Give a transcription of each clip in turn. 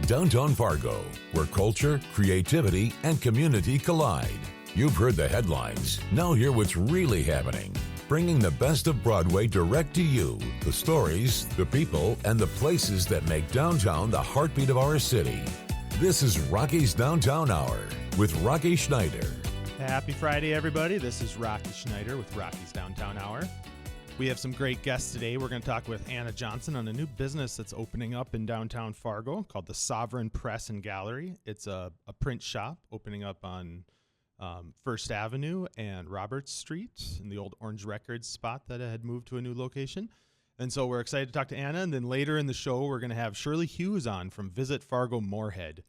Downtown Fargo, where culture, creativity, and community collide. You've heard the headlines. Now hear what's really happening. Bringing the best of Broadway direct to you. The stories, the people, and the places that make downtown the heartbeat of our city. This is Rocky's Downtown Hour with Rocky Schneider. Happy Friday, everybody. This is Rocky Schneider with Rocky's Downtown Hour. We have some great guests today. We're going to talk with Anna Johnson on a new business that's opening up in downtown Fargo called the Sovereign Press and Gallery. It's a print shop opening up on First Avenue and Roberts Street in the old Orange Records spot that had moved to a new location. And so we're excited to talk to Anna. And then later in the show, we're going to have Shirley Hughes on from Visit Fargo Moorhead.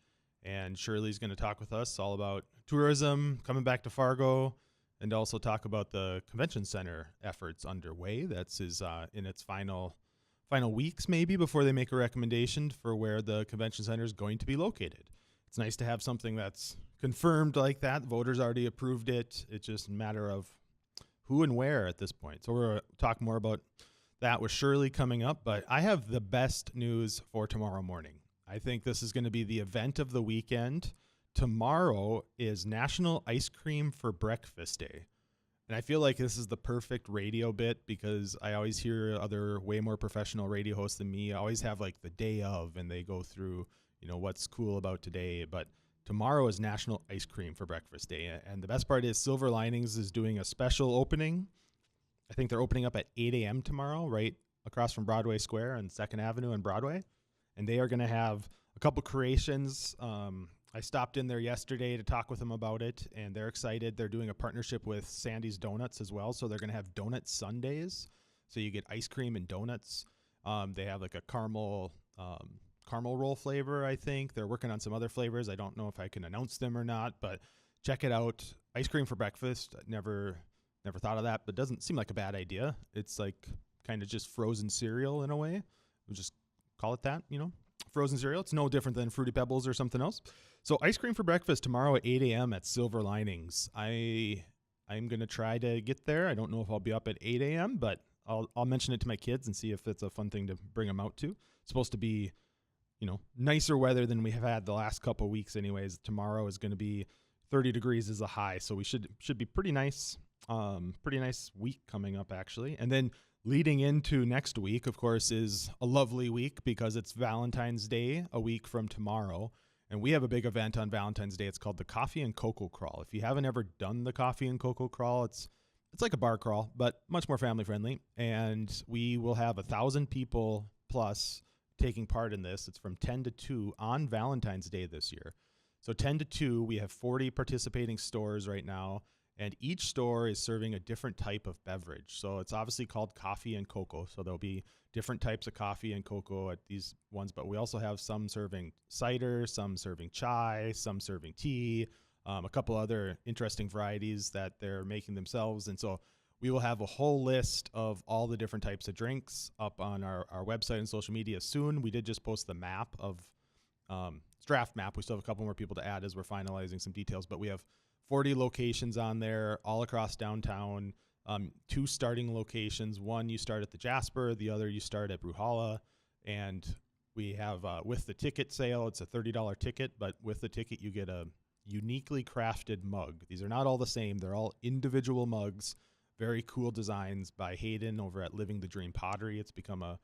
And Shirley's going to talk with us all about tourism, coming back to Fargo, and also talk about the convention center efforts underway. That's in its final weeks maybe before they make a recommendation for where the convention center is going to be located. It's nice to have something that's confirmed like that. Voters already approved it. It's just a matter of who and where at this point. So we're going to talk more about that with Shirley coming up. But I have the best news for tomorrow morning. I think this is going to be the event of the weekend. Tomorrow is National Ice Cream for Breakfast Day. And I feel like this is the perfect radio bit because I always hear other way more professional radio hosts than me always have like the day of, and they go through, what's cool about today. But tomorrow is National Ice Cream for Breakfast Day. And the best part is Silver Linings is doing a special opening. I think they're opening up at 8 a.m. tomorrow, right across from Broadway Square and 2nd Avenue and Broadway. And they are going to have a couple creations. I stopped in there yesterday to talk with them about it, and they're excited. They're doing a partnership with Sandy's Donuts as well, so they're going to have donut sundaes. So you get ice cream and donuts. They have like a caramel roll flavor, I think. They're working on some other flavors. I don't know if I can announce them or not, but check it out. Ice cream for breakfast. Never thought of that, but it doesn't seem like a bad idea. It's like kind of just frozen cereal in a way. We'll just call it that, frozen cereal. It's no different than Fruity Pebbles or something else. So ice cream for breakfast tomorrow at 8 a.m. at Silver Linings. I'm going to try to get there. I don't know if I'll be up at 8 a.m., but I'll mention it to my kids and see if it's a fun thing to bring them out to. It's supposed to be, nicer weather than we have had the last couple of weeks anyways. Tomorrow is going to be 30 degrees is a high, so we should be pretty nice. Pretty nice week coming up, actually. And then leading into next week, of course, is a lovely week because it's Valentine's Day a week from tomorrow. And we have a big event on Valentine's Day. It's called the Coffee and Cocoa Crawl. If you haven't ever done the Coffee and Cocoa Crawl, it's like a bar crawl, but much more family friendly. And we will have 1,000 people plus taking part in this. It's from 10 to 2 on Valentine's Day this year. So 10 to 2, we have 40 participating stores right now. And each store is serving a different type of beverage. So it's obviously called coffee and cocoa. So there'll be different types of coffee and cocoa at these ones. But we also have some serving cider, some serving chai, some serving tea, a couple other interesting varieties that they're making themselves. And so we will have a whole list of all the different types of drinks up on our website and social media soon. We did just post the map of draft map. We still have a couple more people to add as we're finalizing some details. But we have 40 locations on there all across downtown, 2 starting locations. One, you start at the Jasper. The other, you start at Bruhala. And we have, with the ticket sale, it's a $30 ticket, but with the ticket, you get a uniquely crafted mug. These are not all the same. They're all individual mugs, very cool designs by Hayden over at Living the Dream Pottery. It's become a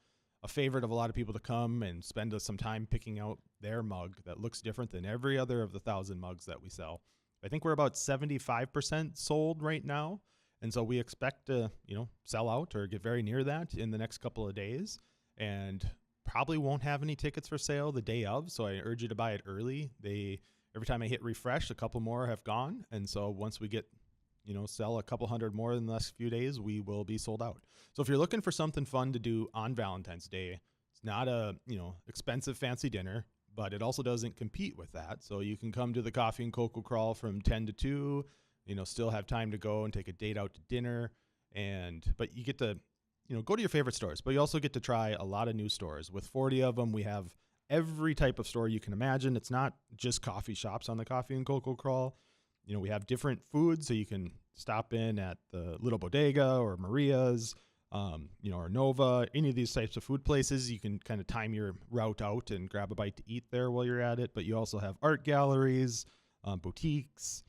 favorite of a lot of people to come and spend some time picking out their mug that looks different than every other of the 1,000 mugs that we sell. I think we're about 75% sold right now. And so we expect to, sell out or get very near that in the next couple of days, and probably won't have any tickets for sale the day of. So I urge you to buy it early. Every time I hit refresh, a couple more have gone. And so once we get, sell a couple hundred more in the next few days, we will be sold out. So if you're looking for something fun to do on Valentine's Day, it's not a, expensive fancy dinner, but it also doesn't compete with that. So you can come to the Coffee and Cocoa Crawl from 10 to 2, still have time to go and take a date out to dinner. But you get to, go to your favorite stores, but you also get to try a lot of new stores. With 40 of them, we have every type of store you can imagine. It's not just coffee shops on the Coffee and Cocoa Crawl. We have different foods, so you can stop in at the Little Bodega or Maria's. or Nova, any of these types of food places. You can kind of time your route out and grab a bite to eat there while you're at it. But you also have art galleries, boutiques,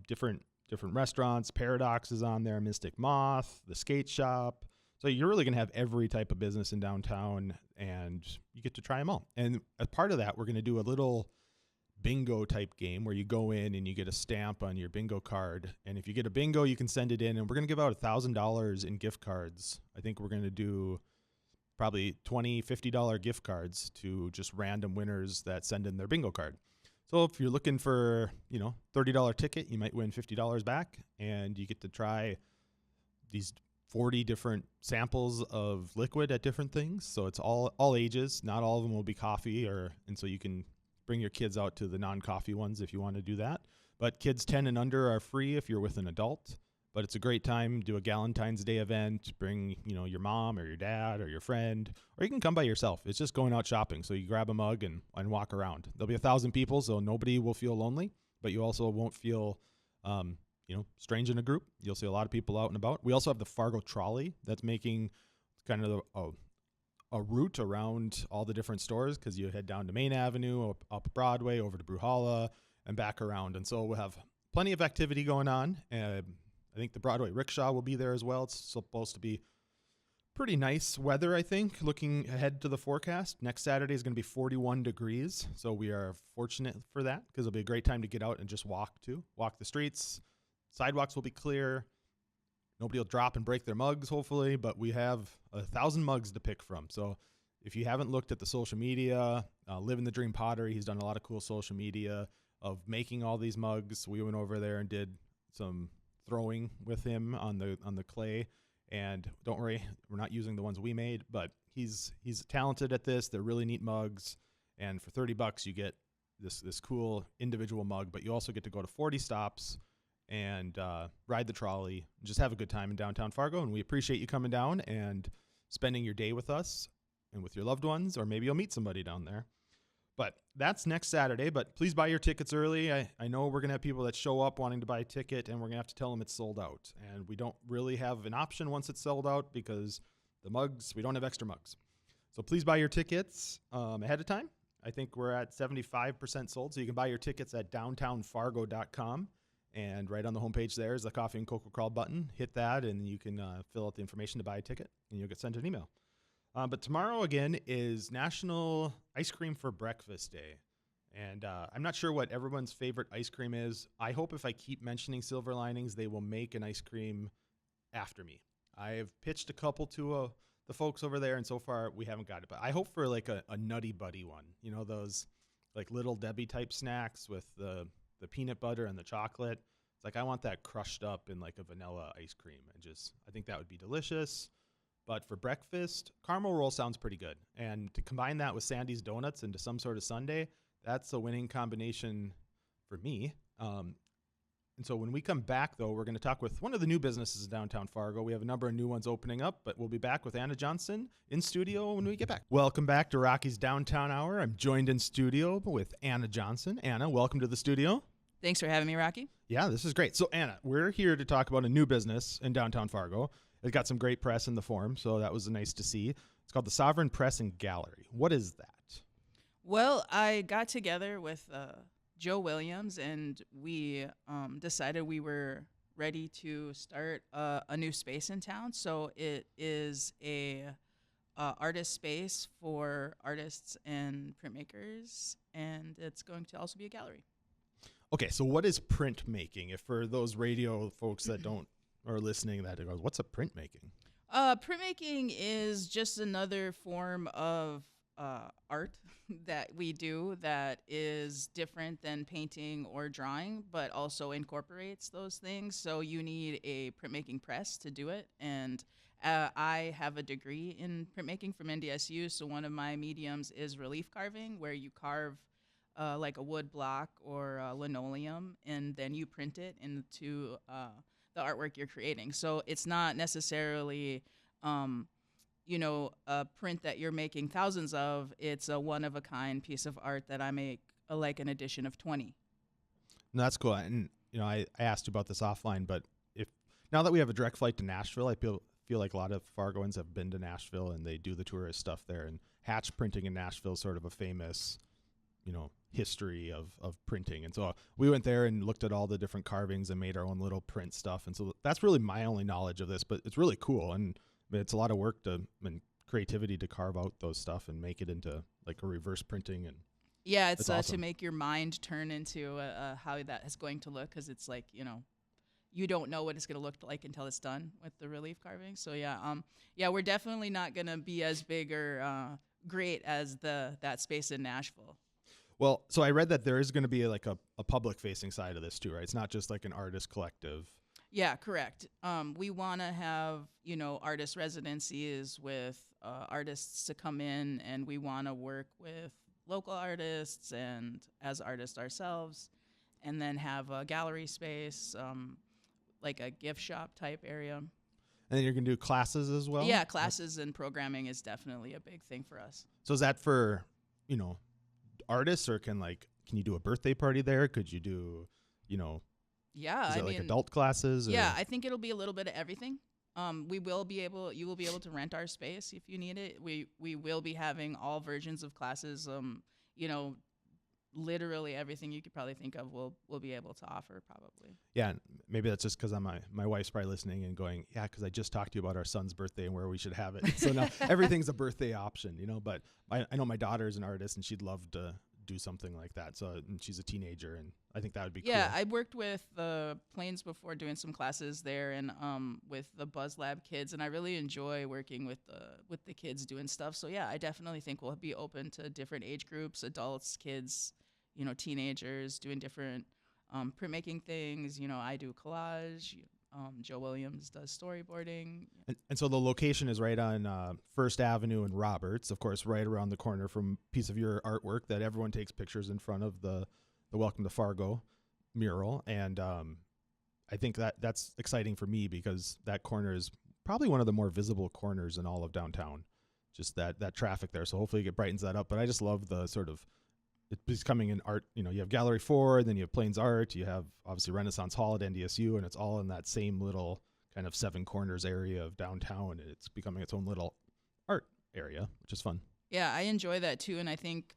different restaurants. Paradox is on there, Mystic Moth, the skate shop. So you're really going to have every type of business in downtown, and you get to try them all. And as part of that, we're going to do a little bingo type game where you go in and you get a stamp on your bingo card. And if you get a bingo, you can send it in, and we're going to give out $1,000 in gift cards. I think we're going to do probably $20, $50 gift cards to just random winners that send in their bingo card. So if you're looking for, $30 ticket, you might win $50 back, and you get to try these 40 different samples of liquid at different things. So it's all ages. Not all of them will be coffee, and so you can bring your kids out to the non-coffee ones if you want to do that. But kids 10 and under are free if you're with an adult. But it's a great time. Do a Valentine's Day event. Bring, your mom or your dad or your friend, or you can come by yourself. It's just going out shopping. So you grab a mug and walk around. There'll be 1,000 people, so nobody will feel lonely, but you also won't feel strange in a group. You'll see a lot of people out and about. We also have the Fargo trolley that's making kind of a route around all the different stores, because you head down to Main Avenue, up Broadway, over to Bruhala, and back around. And so we'll have plenty of activity going on. I think the Broadway rickshaw will be there as well. It's supposed to be pretty nice weather, I think, looking ahead to the forecast. Next Saturday is going to be 41 degrees, so we are fortunate for that, because it'll be a great time to get out and just walk the streets. Sidewalks will be clear. Nobody will drop and break their mugs, hopefully, but we have 1,000 mugs to pick from. So if you haven't looked at the social media, Living the Dream Pottery, he's done a lot of cool social media of making all these mugs. We went over there and did some throwing with him on the clay. And don't worry, we're not using the ones we made, but he's talented at this. They're really neat mugs. And for $30, you get this cool individual mug, but you also get to go to 40 stops and ride the trolley, and just have a good time in downtown Fargo. And we appreciate you coming down and spending your day with us and with your loved ones, or maybe you'll meet somebody down there. But that's next Saturday, but please buy your tickets early. I know we're going to have people that show up wanting to buy a ticket, and we're going to have to tell them it's sold out. And we don't really have an option once it's sold out, because the mugs, we don't have extra mugs. So please buy your tickets ahead of time. I think we're at 75% sold, so you can buy your tickets at downtownfargo.com. And right on the homepage there is the Coffee and Cocoa Crawl button. Hit that, and you can fill out the information to buy a ticket, and you'll get sent an email. But tomorrow, again, is National Ice Cream for Breakfast Day. And I'm not sure what everyone's favorite ice cream is. I hope if I keep mentioning Silver Linings, they will make an ice cream after me. I've pitched a couple to the folks over there, and so far we haven't got it. But I hope for like a Nutty Buddy one. Those like Little Debbie type snacks with the peanut butter and the chocolate. It's like I want that crushed up in like a vanilla ice cream. I think that would be delicious. But for breakfast, caramel roll sounds pretty good. And to combine that with Sandy's Donuts into some sort of sundae, that's a winning combination for me. And so when we come back, though, we're going to talk with one of the new businesses in downtown Fargo. We have a number of new ones opening up, but we'll be back with Anna Johnson in studio when we get back. Welcome back to Rocky's Downtown Hour. I'm joined in studio with Anna Johnson. Anna, welcome to the studio. Thanks for having me, Rocky. Yeah, this is great. So, Anna, we're here to talk about a new business in downtown Fargo. It got some great press in the forum, so that was nice to see. It's called the Sovereign Press and Gallery. What is that? Well, I got together with Joe Williams, and we decided we were ready to start a new space in town. So it is a artist space for artists and printmakers, and it's going to also be a gallery. Okay, so what is printmaking? If for those radio folks that are listening, that goes, what's a printmaking? Printmaking is just another form of art that we do that is different than painting or drawing, but also incorporates those things. So you need a printmaking press to do it. And I have a degree in printmaking from NDSU. So one of my mediums is relief carving, where you carve like a wood block or linoleum, and then you print it into the artwork you're creating. So it's not necessarily a print that you're making thousands of. It's a one-of-a-kind piece of art that I make like an edition of 20. No, that's cool. And, I asked you about this offline, but now that we have a direct flight to Nashville, I feel feel like a lot of Fargoans have been to Nashville and they do the tourist stuff there. And hatch printing in Nashville is sort of a famous, history of printing. And so we went there and looked at all the different carvings and made our own little print stuff. And so that's really my only knowledge of this, but it's really cool. And it's a lot of work and creativity to carve out those stuff and make it into like a reverse printing. And yeah, it's awesome. To make your mind turn into how that is going to look, because it's like, you don't know what it's going to look like until it's done with the relief carving. So yeah, we're definitely not going to be as big or great as that space in Nashville. Well, so I read that there is going to be like a public facing side of this too, right? It's not just like an artist collective. Yeah, correct. We want to have, artist residencies with artists to come in, and we want to work with local artists and as artists ourselves, and then have a gallery space, like a gift shop type area. And then you're going to do classes as well? Yeah, classes and programming is definitely a big thing for us. So is that for, artists, or can you do a birthday party there? Could you do, yeah, is it like adult classes? Or? Yeah, I think it'll be a little bit of everything. You will be able to rent our space if you need it. We will be having all versions of classes. Literally everything you could probably think of we'll be able to offer probably. Yeah, maybe that's just because my wife's probably listening and going, yeah, because I just talked to you about our son's birthday and where we should have it. So now everything's a birthday option, but I know my daughter's an artist and she'd love to do something like that. So she's a teenager and I think that would be cool. Yeah, I worked with the Plains before doing some classes there and with the Buzz Lab kids, and I really enjoy working with the kids doing stuff. So yeah, I definitely think we'll be open to different age groups, adults, kids, teenagers, doing different printmaking things. I do collage. Joe Williams does storyboarding. And so the location is right on First Avenue and Roberts, of course, right around the corner from a piece of your artwork that everyone takes pictures in front of the Welcome to Fargo mural. And I think that's exciting for me because that corner is probably one of the more visible corners in all of downtown, just that traffic there. So hopefully it brightens that up. But I just love the sort of, it's becoming an art, you have Gallery 4, then you have Plains Art, you have obviously Renaissance Hall at NDSU, and it's all in that same little kind of seven corners area of downtown, and it's becoming its own little art area, which is fun. Yeah, I enjoy that too, and I think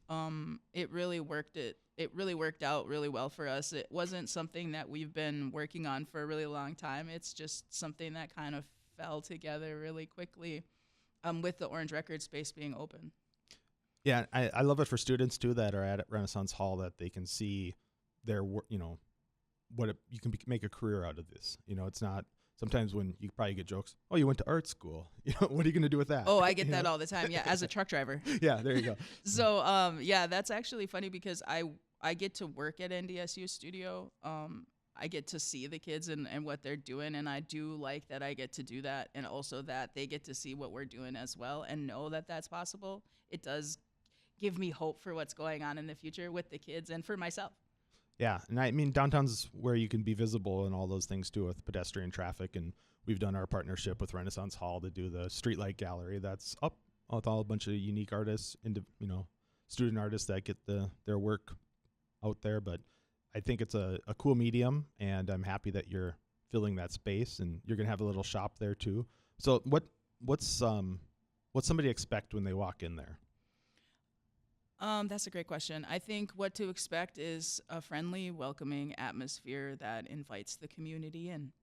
it really worked out really well for us. It wasn't something that we've been working on for a really long time. It's just something that kind of fell together really quickly with the Orange Record space being open. Yeah, I love it for students too that are at Renaissance Hall, that they can see their work, you can make a career out of this. It's not sometimes when you probably get jokes, oh, you went to art school. What are you going to do with that? Oh, I get that all the time. Yeah, as a truck driver. Yeah, there you go. So, yeah, that's actually funny because I get to work at NDSU Studio. I get to see the kids and what they're doing, and I do like that I get to do that, and also that they get to see what we're doing as well and know that that's possible. It does give me hope for what's going on in the future with the kids and for myself. Yeah, and I mean, downtown's where you can be visible and all those things too with pedestrian traffic, and we've done our partnership with Renaissance Hall to do the Streetlight Gallery that's up with all a bunch of unique artists, student artists that get their work out there. But I think it's a cool medium, and I'm happy that you're filling that space, and you're going to have a little shop there too. So what's somebody expect when they walk in there? That's a great question. I think what to expect is a friendly, welcoming atmosphere that invites the community in.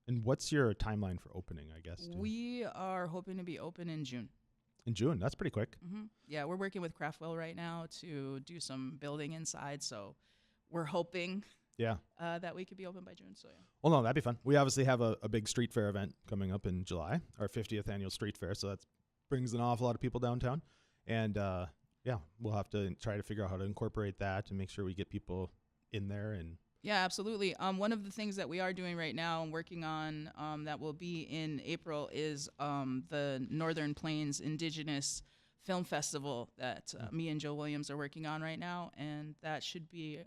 And what's your timeline for opening, I guess? We are hoping to be open in June. In June? That's pretty quick. Mm-hmm. Yeah, we're working with Craftwell right now to do some building inside, so we're hoping that we could be open by June. So yeah. Well, no, that'd be fun. We obviously have a big street fair event coming up in July, our 50th annual street fair, so that brings an awful lot of people downtown. And yeah, we'll have to try to figure out how to incorporate that and make sure we get people in there. And yeah, absolutely. One of the things that we are doing right now and working on that will be in April is the Northern Plains Indigenous Film Festival that me and Joe Williams are working on right now, and that should be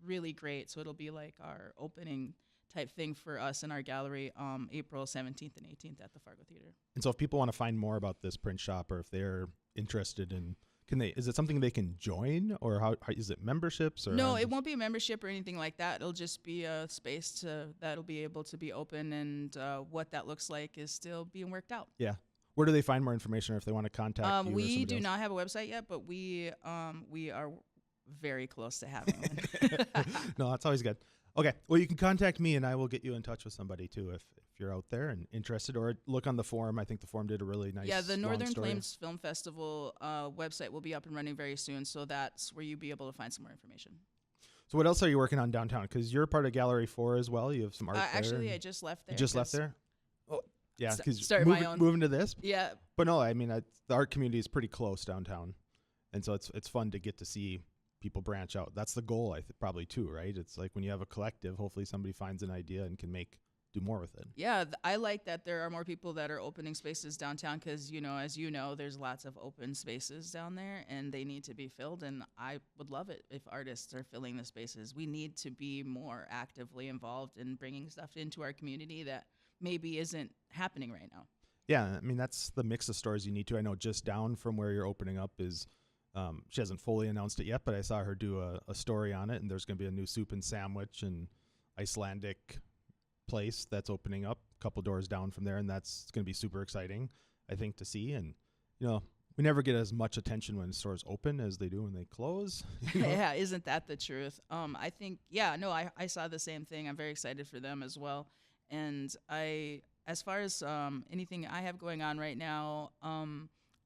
really great. So it'll be like our opening type thing for us in our gallery April 17th and 18th at the Fargo Theater. And so if people want to find more about this print shop, or if they're interested in Is it something they can join, or how is it memberships or? No, it won't be a membership or anything like that. It'll just be a space that'll be able to be open, and what that looks like is still being worked out. Yeah. Where do they find more information, or if they want to contact you? We do not have a website yet, but we are very close to having one. No, that's always good. Okay. Well, you can contact me, and I will get you in touch with somebody too if you're out there and interested, or look on the forum. I think the forum did a really nice. Yeah, the Northern story. Plains Film Festival website will be up and running very soon, so that's where you'll be able to find some more information. So what else are you working on downtown? Because you're part of Gallery 4 as well. You have some art there. Actually, I just left there. You just left there? Oh, yeah, because moving moving to this? Yeah. But no, I mean, the art community is pretty close downtown. And so it's fun to get to see people branch out. That's the goal, I think, probably too, right? It's like when you have a collective, hopefully somebody finds an idea and can do more with it. Yeah, I like that there are more people that are opening spaces downtown because, as you know, there's lots of open spaces down there and they need to be filled. And I would love it if artists are filling the spaces. We need to be more actively involved in bringing stuff into our community that maybe isn't happening right now. Yeah, I mean, that's the mix of stores you need to. I know just down from where you're opening up is, she hasn't fully announced it yet, but I saw her do a story on it, and there's going to be a new soup and sandwich and Icelandic place that's opening up a couple doors down from there, and that's going to be super exciting, I think, to see. And, we never get as much attention when stores open as they do when they close. Yeah, isn't that the truth? I think, I saw the same thing. I'm very excited for them as well. And as far as anything I have going on right now,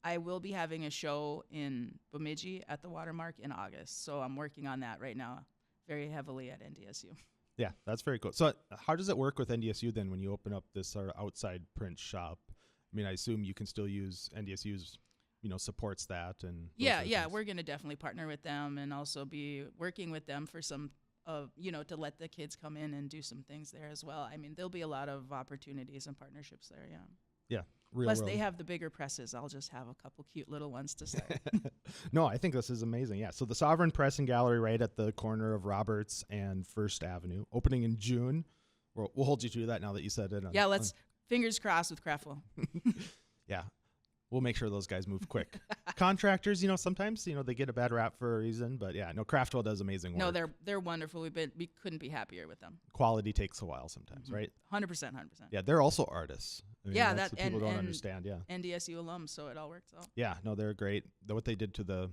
I will be having a show in Bemidji at the Watermark in August. So I'm working on that right now very heavily at NDSU. Yeah, that's very cool. So how does it work with NDSU then when you open up this sort of outside print shop? I mean, I assume you can still use NDSU's, supports that. And yeah, we're going to definitely partner with them and also be working with them for some, to let the kids come in and do some things there as well. I mean, there'll be a lot of opportunities and partnerships there, yeah. Yeah. Plus, they have the bigger presses. I'll just have a couple cute little ones to start. No, I think this is amazing. Yeah. So the Sovereign Press and Gallery right at the corner of Roberts and First Avenue, opening in June. We'll hold you to that now that you said it. Let's fingers crossed with Craftwell. Yeah. We'll make sure those guys move quick. Contractors, sometimes, they get a bad rap for a reason, but yeah, no, Craftwell does amazing work. No, they're wonderful. We couldn't be happier with them. Quality takes a while sometimes, right? 100%. Yeah, they're also artists. I mean, yeah, that's what people don't understand. Yeah, NDSU alums, so it all works out. Yeah, no, they're great. What they did to the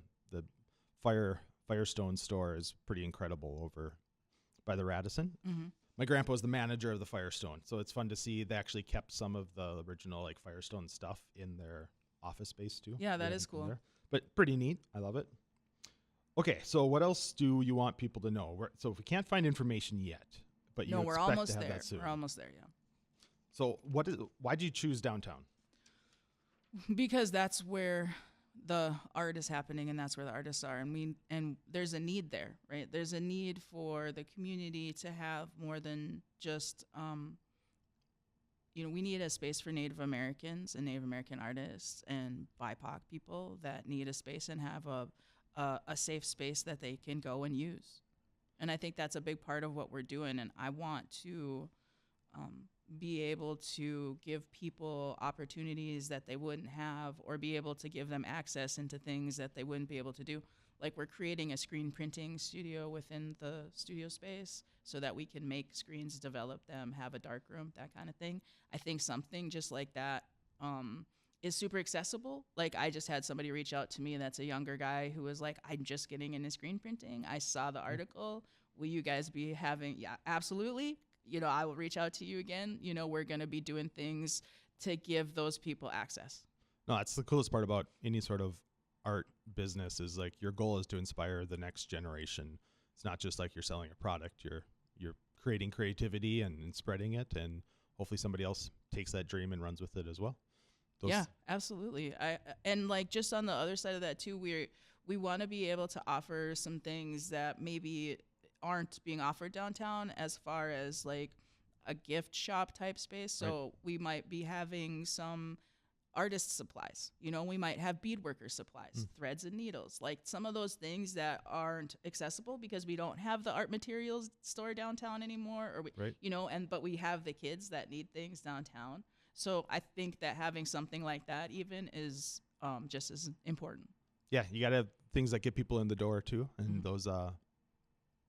Firestone store is pretty incredible over by the Radisson. Mm-hmm. My grandpa was the manager of the Firestone, so it's fun to see they actually kept some of the original Firestone stuff in their office space too. Yeah, that is cool. But pretty neat. I love it. Okay, so what else do you want people to know? So if we can't find information yet, but you we're expect almost to have there. that soon. We're almost there, yeah. So why did you choose downtown? Because that's where the art is happening and that's where the artists are, and there's a need there, right? There's a need for the community to have more than just we need a space for Native Americans and Native American artists and BIPOC people that need a space and have a safe space that they can go and use. And I think that's a big part of what we're doing. And I want to be able to give people opportunities that they wouldn't have, or be able to give them access into things that they wouldn't be able to do. Like, we're creating a screen printing studio within the studio space so that we can make screens, develop them, have a dark room, that kind of thing. I think something just like that is super accessible. Like, I just had somebody reach out to me that's a younger guy who was like, I'm just getting into screen printing. I saw the article. Will you guys be having, yeah, absolutely. I will reach out to you again. We're going to be doing things to give those people access. No, that's the coolest part about any sort of art business is your goal is to inspire the next generation. It's not just you're selling a product. You're creating creativity and spreading it, and hopefully somebody else takes that dream and runs with it as well. Yeah, absolutely. And just on the other side of that too, we want to be able to offer some things that maybe aren't being offered downtown, as far as a gift shop type space. So right. We might be having some artist supplies. We might have beadworker supplies, threads and needles, some of those things that aren't accessible because we don't have the art materials store downtown anymore, or but we have the kids that need things downtown. So I think that having something like that even is just as important. Yeah, you got to have things that get people in the door too, and those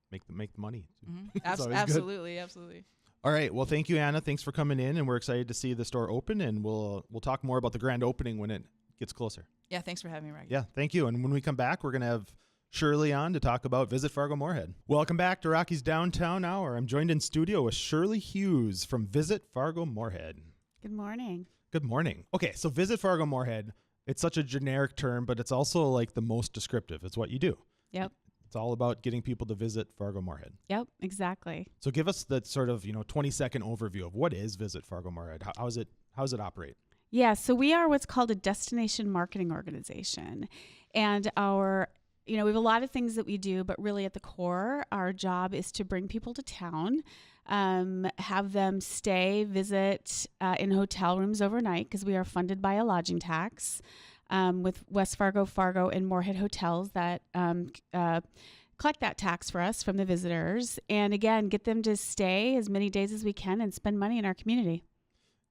make the money. It's always good. Absolutely. All right. Well, thank you, Anna. Thanks for coming in, and we're excited to see the store open, and we'll talk more about the grand opening when it gets closer. Yeah, thanks for having me, Rocky. Yeah, thank you. And when we come back, we're going to have Shirley on to talk about Visit Fargo Moorhead. Welcome back to Rocky's Downtown Hour. I'm joined in studio with Shirley Hughes from Visit Fargo Moorhead. Good morning. Good morning. Okay, so Visit Fargo Moorhead, it's such a generic term, but it's also like the most descriptive. It's what you do. Yep. It's all about getting people to visit Fargo Moorhead. Yep, exactly. So give us the sort of 20-second overview of what is Visit Fargo Moorhead. How does it operate? Yeah, so we are what's called a destination marketing organization. And we have a lot of things that we do, but really at the core, our job is to bring people to town, have them stay, visit in hotel rooms overnight, because we are funded by a lodging tax with West Fargo, Fargo, and Moorhead hotels that collect that tax for us from the visitors. And again, get them to stay as many days as we can and spend money in our community.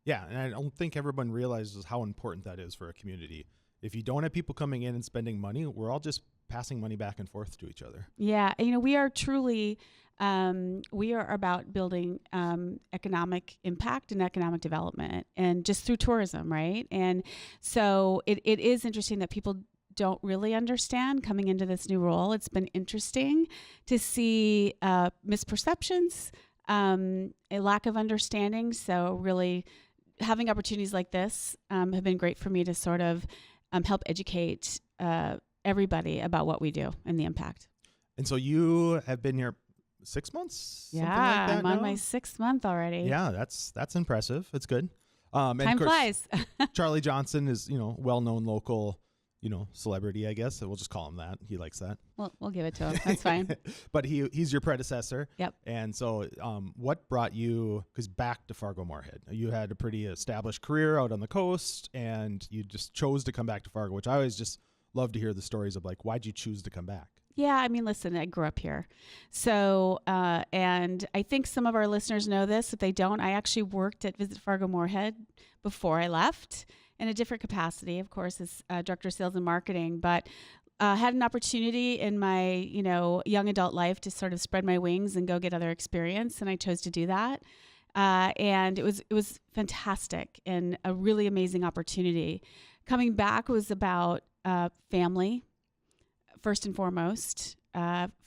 Yeah, and I don't think everyone realizes how important that is for a community. If you don't have people coming in and spending money, we're all just passing money back and forth to each other. Yeah, we are truly, we are about building economic impact and economic development, and just through tourism, right? And so it is interesting that people don't really understand coming into this new role. It's been interesting to see misperceptions, a lack of understanding. So really having opportunities like this have been great for me to sort of help educate everybody about what we do and the impact. And so you have been here 6 months? Yeah, something like that I'm on now? my 6th month already. Yeah, that's impressive. It's good. And Time of course, flies. Charlie Johnson is, well-known local, celebrity, I guess. We'll just call him that. He likes that. Well, we'll give it to him. That's fine. But he's your predecessor. Yep. And so what brought you back to Fargo Moorhead? You had a pretty established career out on the coast, and you just chose to come back to Fargo, which I always just love to hear the stories of, like, why'd you choose to come back? Yeah, listen, I grew up here. So, and I think some of our listeners know this. If they don't, I actually worked at Visit Fargo Moorhead before I left in a different capacity, of course, as Director of Sales and Marketing, but had an opportunity in my, young adult life to sort of spread my wings and go get other experience, and I chose to do that. And it was fantastic and a really amazing opportunity. Coming back was about family, first and foremost,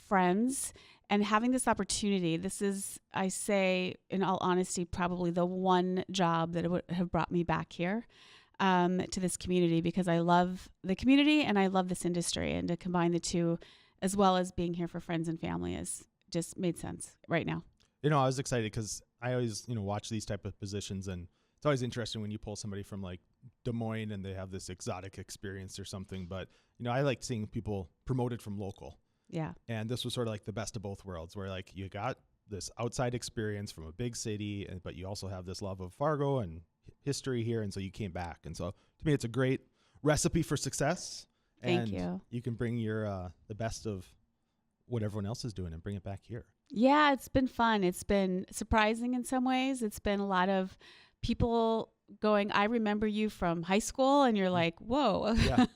friends, and having this opportunity. This is, I say, in all honesty, probably the one job that would have brought me back here to this community, because I love the community and I love this industry, and to combine the two, as well as being here for friends and family, is just made sense right now. I was excited because I always, watch these type of positions, and it's always interesting when you pull somebody from like Des Moines and they have this exotic experience or something. But, I like seeing people promoted from local. Yeah. And this was sort of like the best of both worlds, where like you got this outside experience from a big city, but you also have this love of Fargo and history here. And so you came back. And so to me, it's a great recipe for success. Thank and you. You can bring your the best of what everyone else is doing and bring it back here. Yeah, it's been fun. It's been surprising in some ways. It's been a lot of people going, I remember you from high school, and you're like, whoa. Yeah.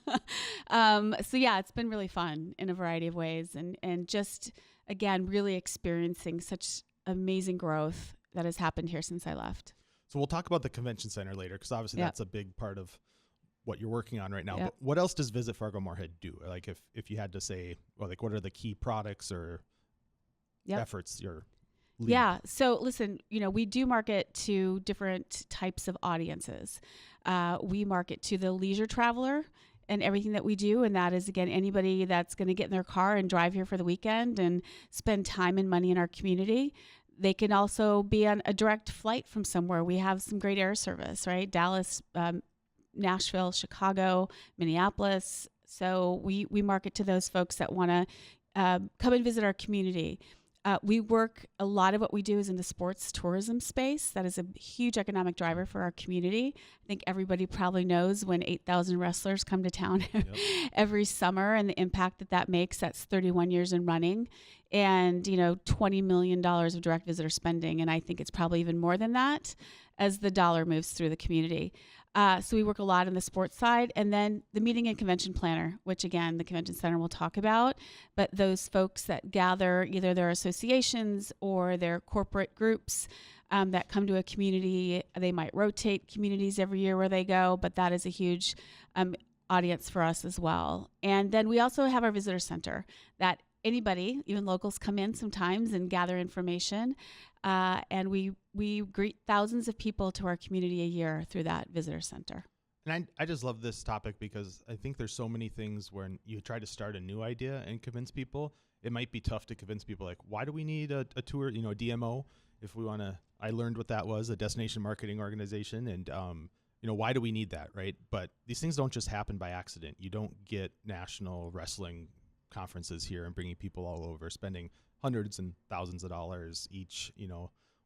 So yeah, it's been really fun in a variety of ways, and just, again, really experiencing such amazing growth that has happened here since I left. So we'll talk about the convention center later, because obviously Yep. that's a big part of what you're working on right now. Yep. But what else does Visit Fargo Moorhead do? Like if you had to say, well, like, what are the key products or Yep. efforts you're leading? Yeah. So listen, we do market to different types of audiences. We market to the leisure traveler and everything that we do. And that is, again, anybody that's going to get in their car and drive here for the weekend and spend time and money in our community. They can also be on a direct flight from somewhere. We have some great air service, right? Dallas, Nashville, Chicago, Minneapolis. So we market to those folks that want to come and visit our community. We work, a lot of what we do is in the sports tourism space. That is a huge economic driver for our community. I think everybody probably knows when 8,000 wrestlers come to town Yep. every summer, and the impact that makes. That's 31 years in running, and $20 million of direct visitor spending. And I think it's probably even more than that as the dollar moves through the community. So we work a lot on the sports side, and then the meeting and convention planner, which again, the convention center will talk about, but those folks that gather either their associations or their corporate groups that come to a community. They might rotate communities every year where they go, but that is a huge audience for us as well. And then we also have our visitor center that anybody, even locals, come in sometimes and gather information. And we greet thousands of people to our community a year through that visitor center. And I just love this topic because I think there's so many things when you try to start a new idea and convince people, it might be tough to convince people, like, why do we need a tour, a DMO, if we want to, I learned what that was, a destination marketing organization. And, why do we need that, right? But these things don't just happen by accident. You don't get national wrestling conferences here and bringing people all over, spending hundreds and thousands of dollars each,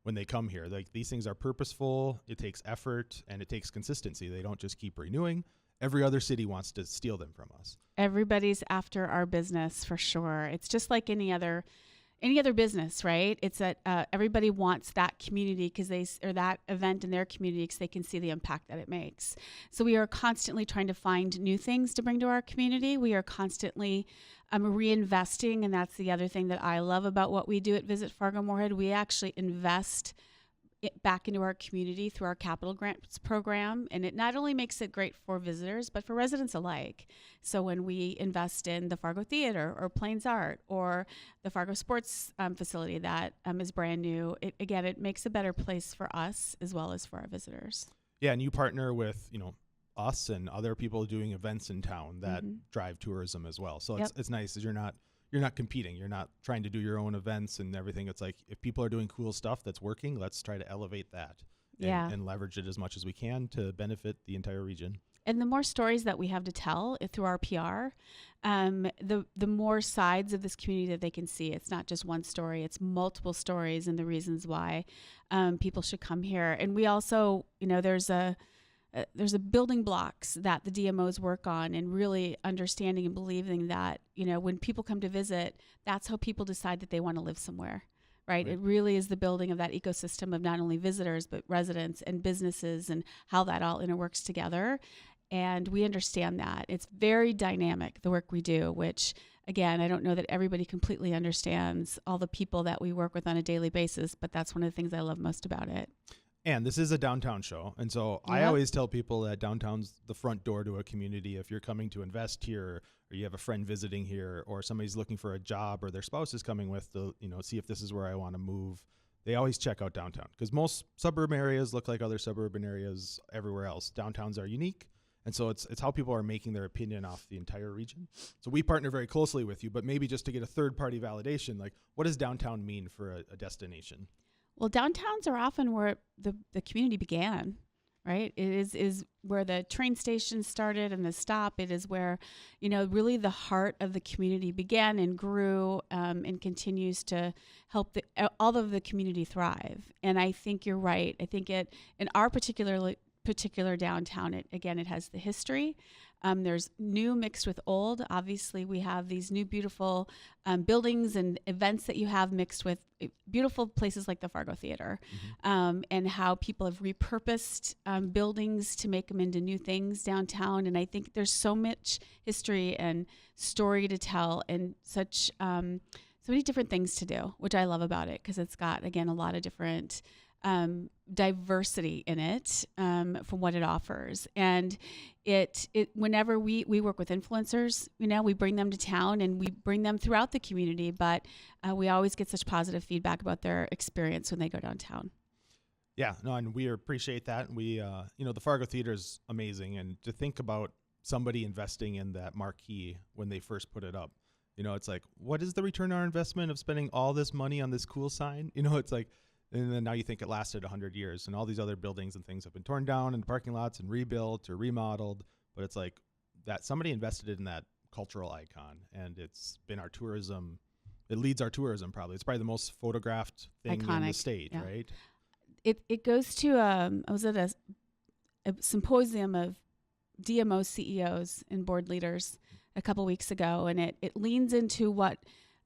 when they come here. Like, these things are purposeful, it takes effort, and it takes consistency. They don't just keep renewing. Every other city wants to steal them from us. Everybody's after our business for sure. It's just like any other business, right? It's that everybody wants that community or that event in their community because they can see the impact that it makes. So we are constantly trying to find new things to bring to our community. We are constantly reinvesting, and that's the other thing that I love about what we do at Visit Fargo Moorhead. We actually invest it back into our community through our capital grants program, and it not only makes it great for visitors but for residents alike. So when we invest in the Fargo Theater or Plains Art or the Fargo Sports facility that is brand new, it makes a better place for us as well as for our visitors. Yeah, and you partner with us and other people doing events in town that drive tourism as well. So it's nice that you're not competing. You're not trying to do your own events and everything. It's like, if people are doing cool stuff that's working, let's try to elevate that and leverage it as much as we can to benefit the entire region. And the more stories that we have to tell through our PR, the more sides of this community that they can see. It's not just one story, it's multiple stories and the reasons why people should come here. And we also, there's a building blocks that the DMOs work on, and really understanding and believing that, when people come to visit, that's how people decide that they want to live somewhere, right? It really is the building of that ecosystem of not only visitors, but residents and businesses and how that all interworks together. And we understand that. It's very dynamic, the work we do, which, again, I don't know that everybody completely understands all the people that we work with on a daily basis, but that's one of the things I love most about it. And this is a downtown show. And so I always tell people that downtown's the front door to a community. If you're coming to invest here, or you have a friend visiting here, or somebody's looking for a job, or their spouse is coming with to, see if this is where I want to move, they always check out downtown, because most suburban areas look like other suburban areas everywhere else. Downtowns are unique. And so it's how people are making their opinion off the entire region. So we partner very closely with you, but maybe just to get a third-party validation, like, what does downtown mean for a destination? Well, downtowns are often where the community began, right? It is where the train station started and the stop. It is where, really the heart of the community began and grew and continues to help all of the community thrive. And I think you're right. I think in our particular downtown, it has the history. There's new mixed with old. Obviously, we have these new beautiful buildings and events that you have mixed with beautiful places like the Fargo Theater, and how people have repurposed buildings to make them into new things downtown. And I think there's so much history and story to tell, and so many different things to do, which I love about it, because it's got, again, a lot of different diversity in it from what it offers. And it whenever we work with influencers, we bring them to town and we bring them throughout the community, but we always get such positive feedback about their experience when they go downtown. Yeah, no, and we appreciate that. We, the Fargo Theater is amazing. And to think about somebody investing in that marquee when they first put it up, it's like, what is the return on our investment of spending all this money on this cool sign? It's like, and then now you think it lasted 100 years, and all these other buildings and things have been torn down and parking lots and rebuilt or remodeled. But it's like that somebody invested in that cultural icon, and it's been our tourism. It leads our tourism probably. It's probably the most photographed thing in the state, right? It goes to, I was at a symposium of DMO CEOs and board leaders a couple weeks ago, and it leans into what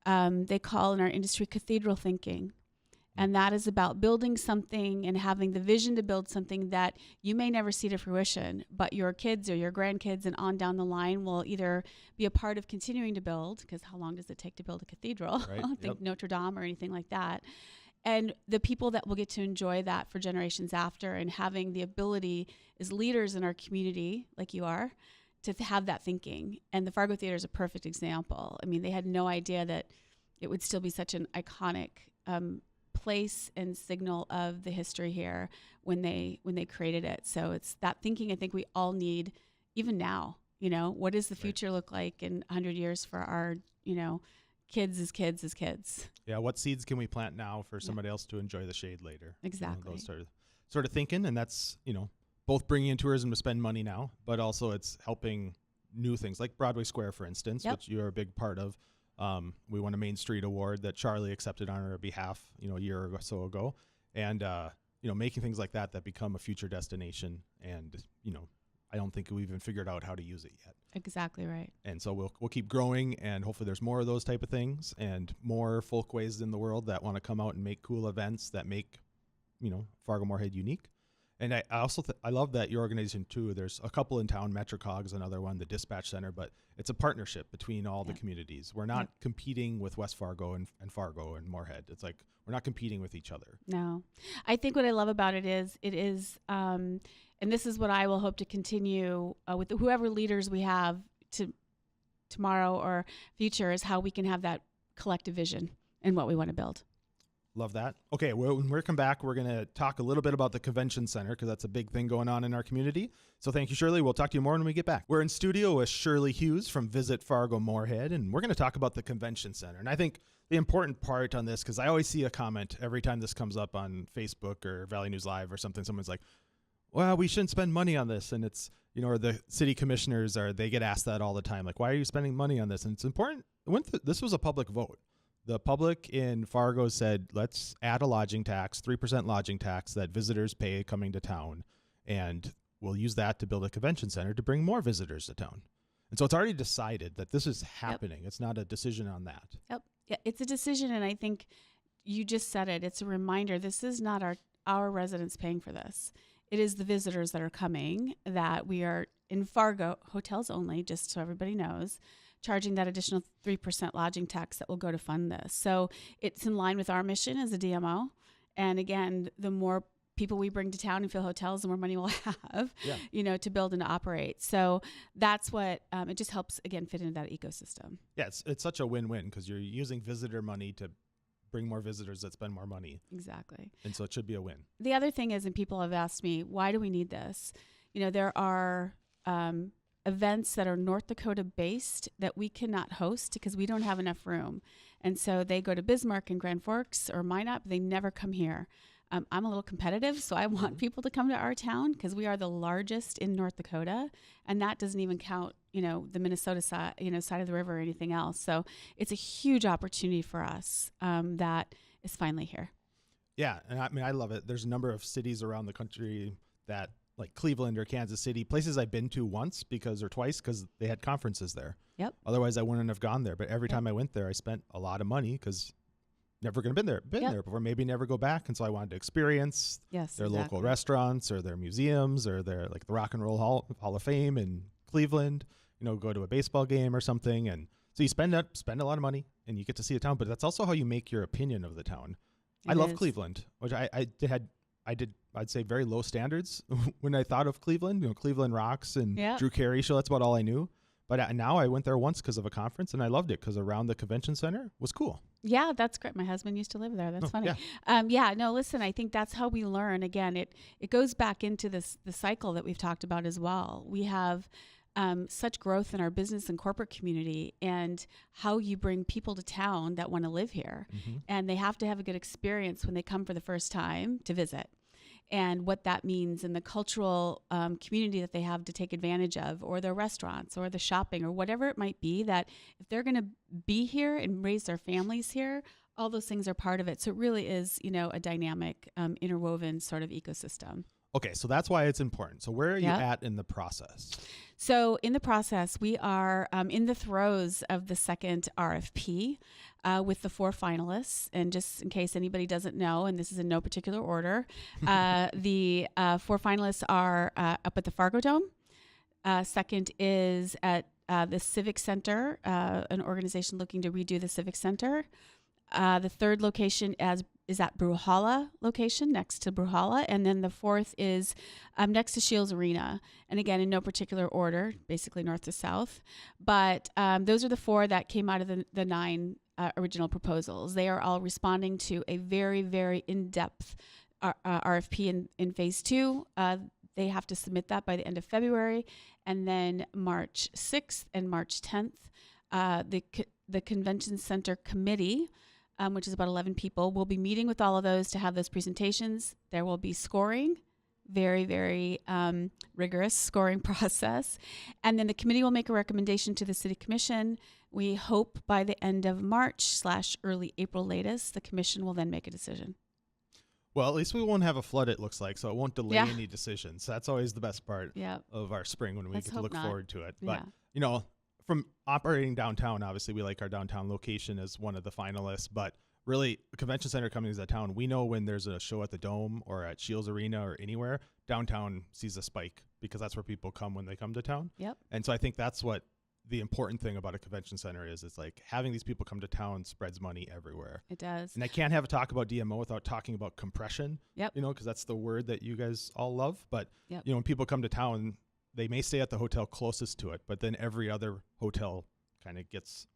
they call in our industry cathedral thinking. And that is about building something and having the vision to build something that you may never see to fruition, but your kids or your grandkids and on down the line will either be a part of continuing to build, because how long does it take to build a cathedral? Right. Think Notre Dame or anything like that. And the people that will get to enjoy that for generations after, and having the ability as leaders in our community, like you are, to have that thinking. And the Fargo Theater is a perfect example. I mean, they had no idea that it would still be such an iconic place and signal of the history here when they created it. So it's that thinking I think we all need even now. What does the future look like in 100 years for our, kids as kids? Yeah, what seeds can we plant now for somebody else to enjoy the shade later? Exactly. Those sort of thinking, and that's, both bringing in tourism to spend money now, but also it's helping new things like Broadway Square, for instance, which you're a big part of. We won a Main Street Award that Charlie accepted on our behalf, a year or so ago. And, making things like that become a future destination. And, I don't think we've even figured out how to use it yet. Exactly right. And so we'll keep growing, and hopefully there's more of those type of things and more folkways in the world that want to come out and make cool events that make, Fargo Moorhead unique. And I also I love that your organization too. There's a couple in town, MetroCog's another one, the Dispatch Center, but it's a partnership between all the communities. We're not competing with West Fargo and Fargo and Moorhead. It's like we're not competing with each other. No. I think what I love about it is and this is what I will hope to continue with whoever leaders we have to tomorrow or future, is how we can have that collective vision and what we want to build. Love that. Okay, well, when we come back, we're going to talk a little bit about the convention center, because that's a big thing going on in our community. So thank you, Shirley. We'll talk to you more when we get back. We're in studio with Shirley Hughes from Visit Fargo Moorhead, and we're going to talk about the convention center. And I think the important part on this, because I always see a comment every time this comes up on Facebook or Valley News Live or something, someone's like, well, we shouldn't spend money on this. And it's, or the city commissioners, they get asked that all the time. Like, why are you spending money on this? And it's important. This was a public vote. The public in Fargo said, let's add a lodging tax, 3% lodging tax that visitors pay coming to town. And we'll use that to build a convention center to bring more visitors to town. And so it's already decided that this is happening. It's not a decision on that. Yep. Yeah, it's a decision. And I think you just said it. It's a reminder. This is not our residents paying for this. It is the visitors that are coming, that we are in Fargo, hotels only, just so everybody knows, charging that additional 3% lodging tax that will go to fund this. So it's in line with our mission as a DMO. And again, the more people we bring to town and fill hotels, the more money we'll have, to build and to operate. So that's what, it just helps, again, fit into that ecosystem. Yeah, it's such a win-win, because you're using visitor money to bring more visitors that spend more money. Exactly. And so it should be a win. The other thing is, and people have asked me, why do we need this? There are events that are North Dakota based that we cannot host because we don't have enough room. And so they go to Bismarck and Grand Forks or Minot, but they never come here. I'm a little competitive, so I want people to come to our town because we are the largest in North Dakota, and that doesn't even count, the Minnesota side, side of the river or anything else. So it's a huge opportunity for us that is finally here. Yeah, and I love it. There's a number of cities around the country that, like Cleveland or Kansas City, places I've been to once or twice because they had conferences there. Yep. Otherwise, I wouldn't have gone there. But every time I went there, I spent a lot of money because never going to been there before, maybe never go back. And so I wanted to experience their local restaurants or their museums or their, like, the Rock and Roll Hall of Fame in Cleveland, go to a baseball game or something. And so you spend a lot of money and you get to see a town, but that's also how you make your opinion of the town. I love Cleveland, which I'd say very low standards when I thought of Cleveland, Cleveland Rocks and Drew Carey show. That's about all I knew. But now I went there once because of a conference, and I loved it because around the convention center was cool. Yeah, that's great. My husband used to live there. That's funny. Yeah. No, listen, I think that's how we learn. Again, it goes back into the cycle that we've talked about as well. We have such growth in our business and corporate community, and how you bring people to town that want to live here. Mm-hmm. And they have to have a good experience when they come for the first time to visit, and what that means in the cultural community that they have to take advantage of, or their restaurants or the shopping or whatever it might be, that if they're going to be here and raise their families here, all those things are part of it. So it really is, a dynamic, interwoven sort of ecosystem. Okay, so that's why it's important. So where are you Yep. at in the process? So in the process, we are in the throes of the second RFP with the 4 finalists. And just in case anybody doesn't know, and this is in no particular order, the 4 finalists are up at the Fargo Dome. Second is at the Civic Center, an organization looking to redo the Civic Center. The third location is at Bruhala location, next to Bruhala. And then the fourth is next to Shields Arena. And again, in no particular order, basically north to south. But those are the 4 that came out of the 9 original proposals. They are all responding to a very, very in-depth RFP in phase 2. They have to submit that by the end of February. And then March 6th and March 10th, the Convention Center Committee, which is about 11 people, will be meeting with all of those to have those presentations. There will be scoring, very, very rigorous scoring process. And then the committee will make a recommendation to the City Commission. We hope by the end of March / early April latest, the commission will then make a decision. Well, at least we won't have a flood, it looks like, so it won't delay Yeah. any decisions. That's always the best part of our spring when we Let's get to hope look not. forward to it. Yeah. But, from operating downtown, obviously we like our downtown location as one of the finalists, but really a convention center coming to that town, we know when there's a show at the Dome or at Shields Arena or anywhere, downtown sees a spike because that's where people come when they come to town. Yep. And so I think that's what the important thing about a convention center is. It's like having these people come to town spreads money everywhere. It does. And I can't have a talk about DMO without talking about compression. Yep. Because that's the word that you guys all love. But, Yep. when people come to town, they may stay at the hotel closest to it, but then every other hotel kind of gets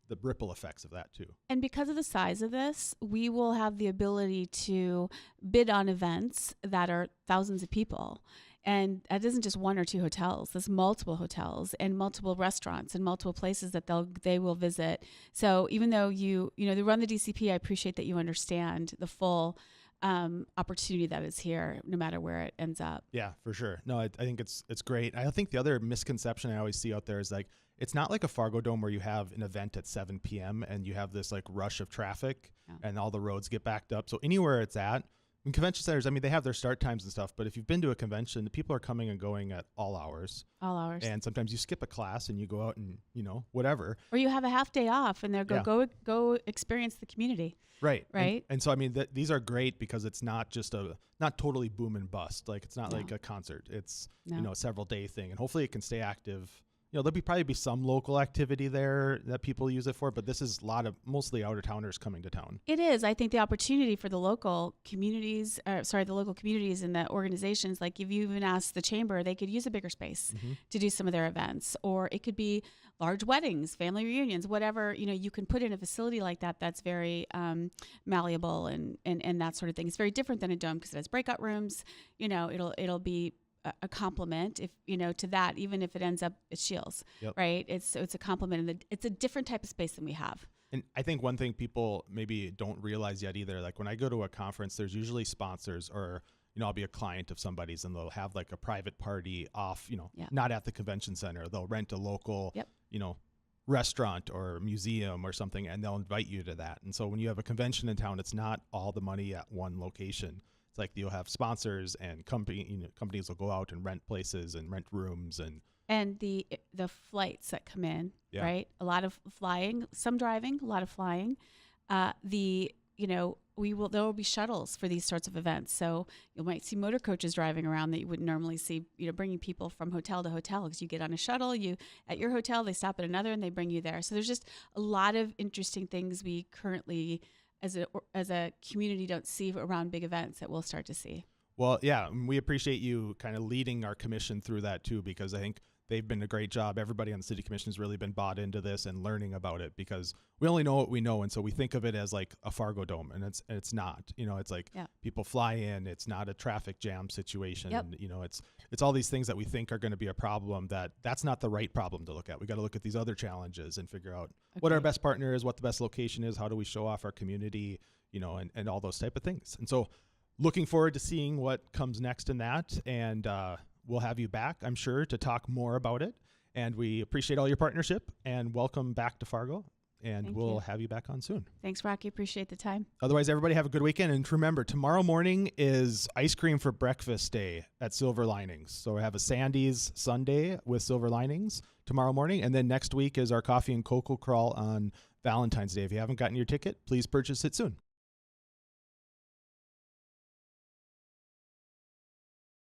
the ripple effects of that too. And because of the size of this, we will have the ability to bid on events that are thousands of people. And that isn't just 1 or 2 hotels. There's multiple hotels and multiple restaurants and multiple places that they will visit. So even though they run the DCP, I appreciate that you understand the full opportunity that is here, no matter where it ends up. Yeah, for sure. No, I think it's great. I think the other misconception I always see out there is like, it's not like a Fargo Dome where you have an event at 7 p.m. and you have this like rush of traffic and all the roads get backed up. So anywhere it's at, in convention centers, I mean, they have their start times and stuff, but if you've been to a convention, the people are coming and going at all hours. All hours. And sometimes you skip a class and you go out and, whatever. Or you have a half day off and they're go experience the community. Right. Right. And so, I mean, these are great because it's not just not totally boom and bust. Like, it's not like a concert. It's, a several day thing. And hopefully it can stay active. There'll probably be some local activity there that people use it for, but this is mostly out-of-towners coming to town. It is. I think the opportunity for the local communities and the organizations, like if you even ask the chamber, they could use a bigger space to do some of their events, or it could be large weddings, family reunions, whatever, you can put in a facility like that that's very malleable and that sort of thing. It's very different than a dome because it has breakout rooms. It'll be a complement to that, even if it ends up at Shields, right? It's a complement, and it's a different type of space than we have. And I think one thing people maybe don't realize yet either, like when I go to a conference, there's usually sponsors or, I'll be a client of somebody's and they'll have like a private party off, not at the convention center. They'll rent a local, restaurant or museum or something, and they'll invite you to that. And so when you have a convention in town, it's not all the money at one location. It's like you'll have sponsors and companies will go out and rent places and rent rooms and the flights that come in, right? A lot of flying, some driving, a lot of flying. There will be shuttles for these sorts of events. So you might see motor coaches driving around that you wouldn't normally see, bringing people from hotel to hotel, because you get on a shuttle, at your hotel, they stop at another and they bring you there. So there's just a lot of interesting things we currently as a community don't see around big events that we'll start to see. Well, yeah, we appreciate you kind of leading our commission through that too, because I think they've been a great job. Everybody on the city commission has really been bought into this and learning about it, because we only know what we know. And so we think of it as like a Fargo Dome, and it's not, it's like people fly in, it's not a traffic jam situation. Yep. It's all these things that we think are going to be a problem that's not the right problem to look at. We got to look at these other challenges and figure out what our best partner is, what the best location is, how do we show off our community, and all those type of things. And so looking forward to seeing what comes next in that. And, we'll have you back, I'm sure, to talk more about it. And we appreciate all your partnership and welcome back to Fargo. And Thank we'll you. have you back on soon. Thanks, Rocky. Appreciate the time. Otherwise, everybody have a good weekend. And remember, tomorrow morning is ice cream for breakfast day at Silver Linings. So we have a sundaes sundae with Silver Linings tomorrow morning. And then next week is our coffee and cocoa crawl on Valentine's Day. If you haven't gotten your ticket, please purchase it soon.